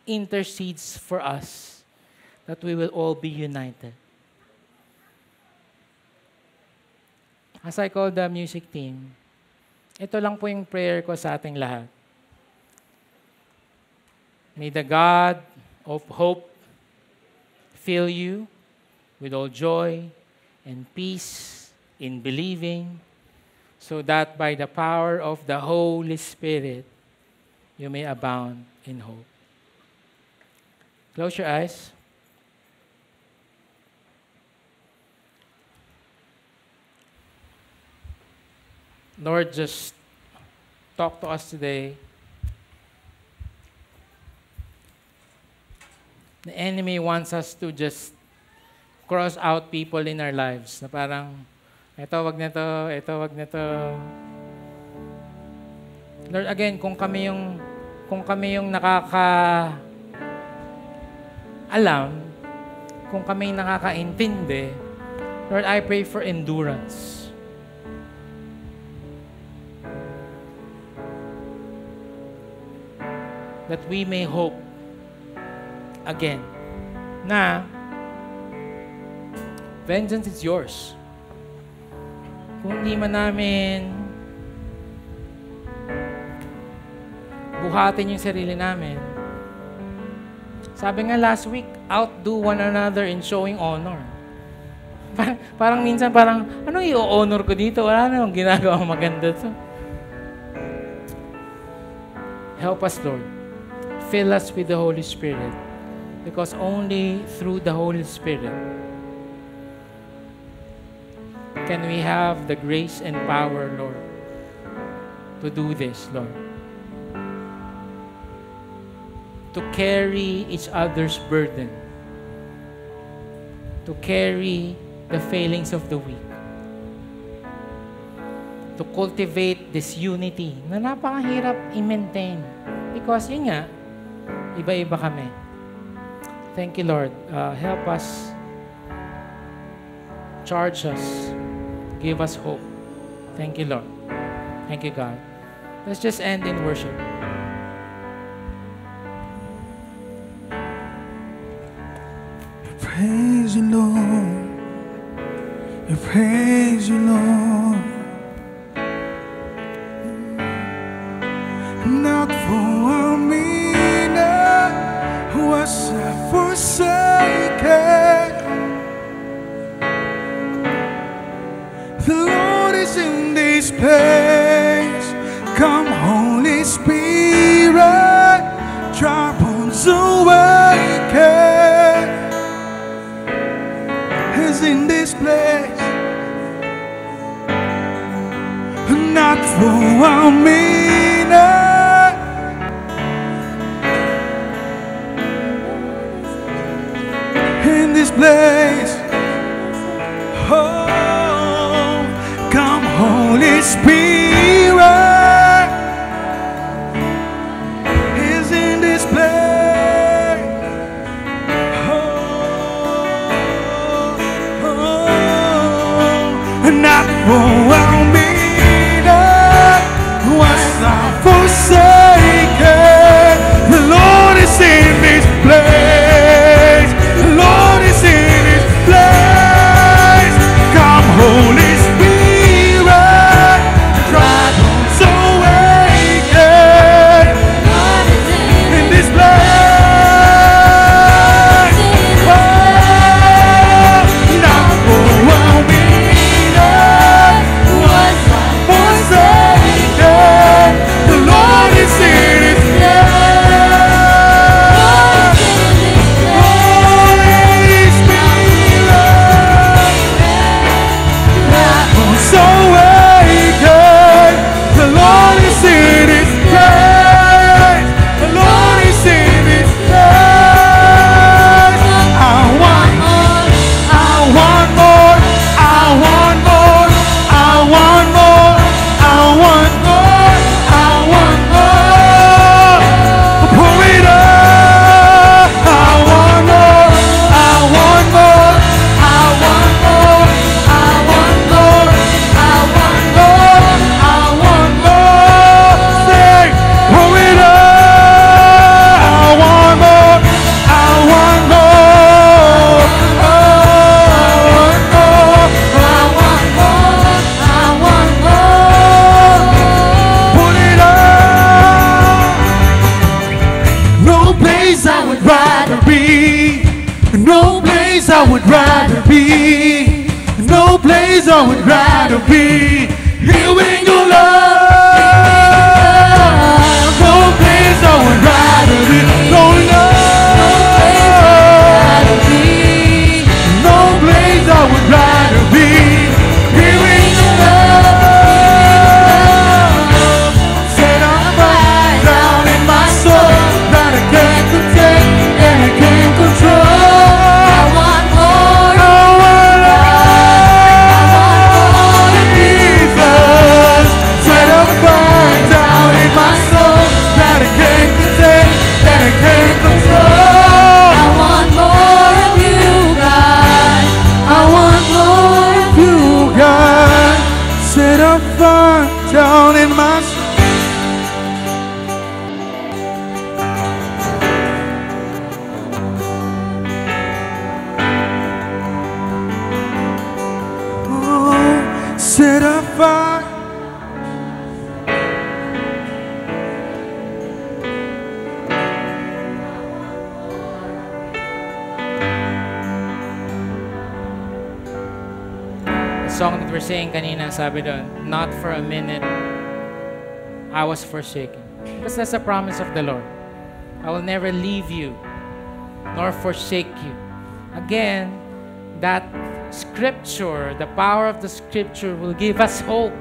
intercedes for us that we will all be united. As I call the music team, ito lang po yung prayer ko sa ating lahat. May the God of hope fill you with all joy and peace in believing, so that by the power of the Holy Spirit, you may abound in hope. Close your eyes. Lord, just talk to us today. The enemy wants us to just cross out people in our lives. Na parang, ito, wag na to, ito, wag na to. Lord, again, kung kami yung nakaka-alam, kung kami yung nakaka-intindi, Lord, I pray for endurance. That we may hope again na vengeance is yours. Kung hindi man namin buhatin yung sarili namin. Sabi nga last week, outdo one another in showing honor. Parang minsan, anong i-honor ko dito? Wala namang ginagawa maganda to. Help us, Lord. Fill us with the Holy Spirit. Because only through the Holy Spirit can we have the grace and power, Lord, to do this, Lord. To carry each other's burden. To carry the failings of the weak. To cultivate this unity na napakahirap i-maintain. Because yun nga, iba-iba kami. Thank you, Lord. Help us. Charge us. Give us hope. Thank you, Lord. Thank you, God. Let's just end in worship. Praise you, Lord. We praise you, Lord. Not for a minute was I forsaken. The Lord is in this place. Come, Holy Spirit, troubles awaken. Is in this place. Not for a minute place. Oh, come Holy Spirit is in this place. Not for me was I forsaken. The Lord is in this place. The Lord is in this place. Come, Holy Spirit, dry bones awaken in this place. Oh, not for me was I forsaken. The Lord is in His place. Holy Spirit, bones awaken. The Lord is in His place. The Lord is in His place. I want more. I want more. I want more. I want more. I want more. I want more. Pour it up. I want more. I want more. I want more. I want more. I want more. I want more. Say, pour it up. I want more. I want more. I want more. I want more. I want more. Put it up. No place I would rather be. No place I would rather be. No place I would rather be. Here in your love. No place I would rather be. No love. No place I would rather be. Here in your love. Set on fire down in my soul that I can't contain and I can't control. I want more. I want more. Jesus. Set on fire down in my soul that I can't contain and I can't control. I want more of you, God. I want more of you. You God, set a fire down in my soul. Oh, set a fire. The song that we're saying kanina, sabi doon, not for a minute I was forsaken. Because that's a promise of the Lord. I will never leave you nor forsake you. Again, that scripture, the power of the scripture will give us hope.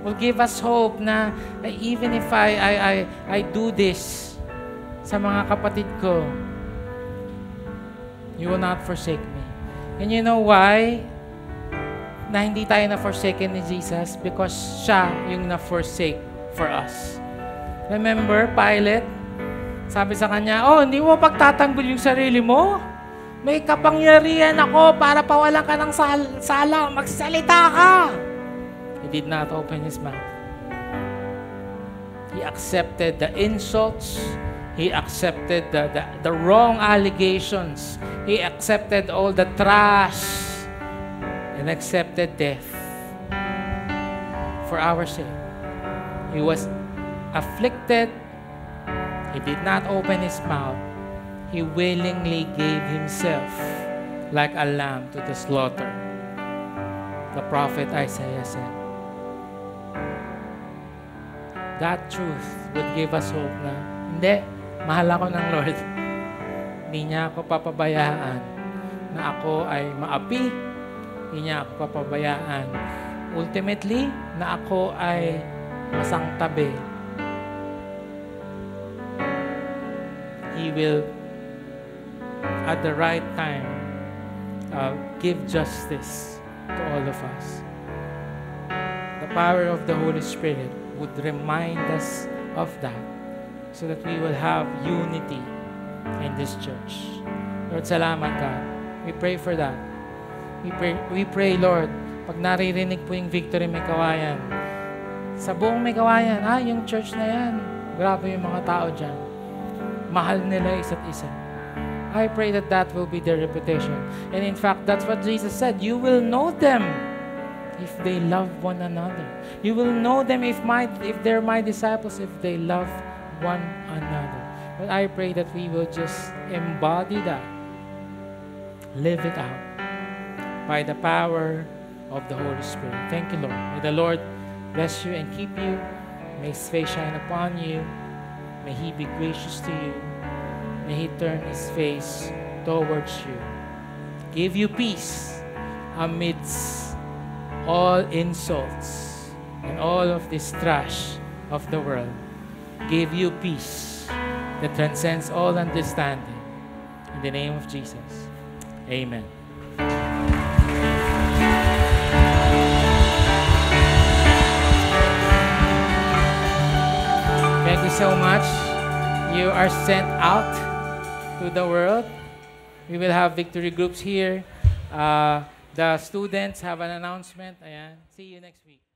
Will give us hope na even if I do this sa mga kapatid ko, you will not forsake me. And you know why? Na hindi tayo na-forsaken ni Jesus? Because siya yung na-forsake for us. Remember, Pilate? Sabi sa kanya, oh, hindi mo pagtatanggol yung sarili mo? May kapangyarihan ako para pawalan ka ng sala. Magsalita ka! He did not open his mouth. He accepted the insults. He accepted the wrong allegations. He accepted all the trash and accepted death for our sake. He was afflicted. He did not open his mouth. He willingly gave himself like a lamb to the slaughter. The prophet Isaiah said. That truth would give us hope na, hindi, mahal ako ng Lord. Hindi niya ako papabayaan na ako ay maapi. Hindi niya ako papabayaan. Ultimately, na ako ay masangtabi. He will, at the right time, give justice to all of us. The power of the Holy Spirit would remind us of that so that we will have unity in this church. Lord, salamat God. We pray for that. We pray, Lord, pag naririnig po yung Victory May Kawayan, sa buong May Kawayan, yung church na yan, grabe yung mga tao dyan. Mahal nila isa't isa. I pray that that will be their reputation. And in fact, that's what Jesus said. You will know them if they love one another. You will know them if they're my disciples, if they love one another. But I pray that we will just embody that. Live it out by the power of the Holy Spirit. Thank you, Lord. May the Lord bless you and keep you. May His face shine upon you. May He be gracious to you. May He turn His face towards you. Give you peace amidst all insults and all of this trash of the world. Give you peace that transcends all understanding. In the name of Jesus. Amen. Thank you so much. You are sent out to the world. We will have victory groups here. The students have an announcement. Ayan. See you next week.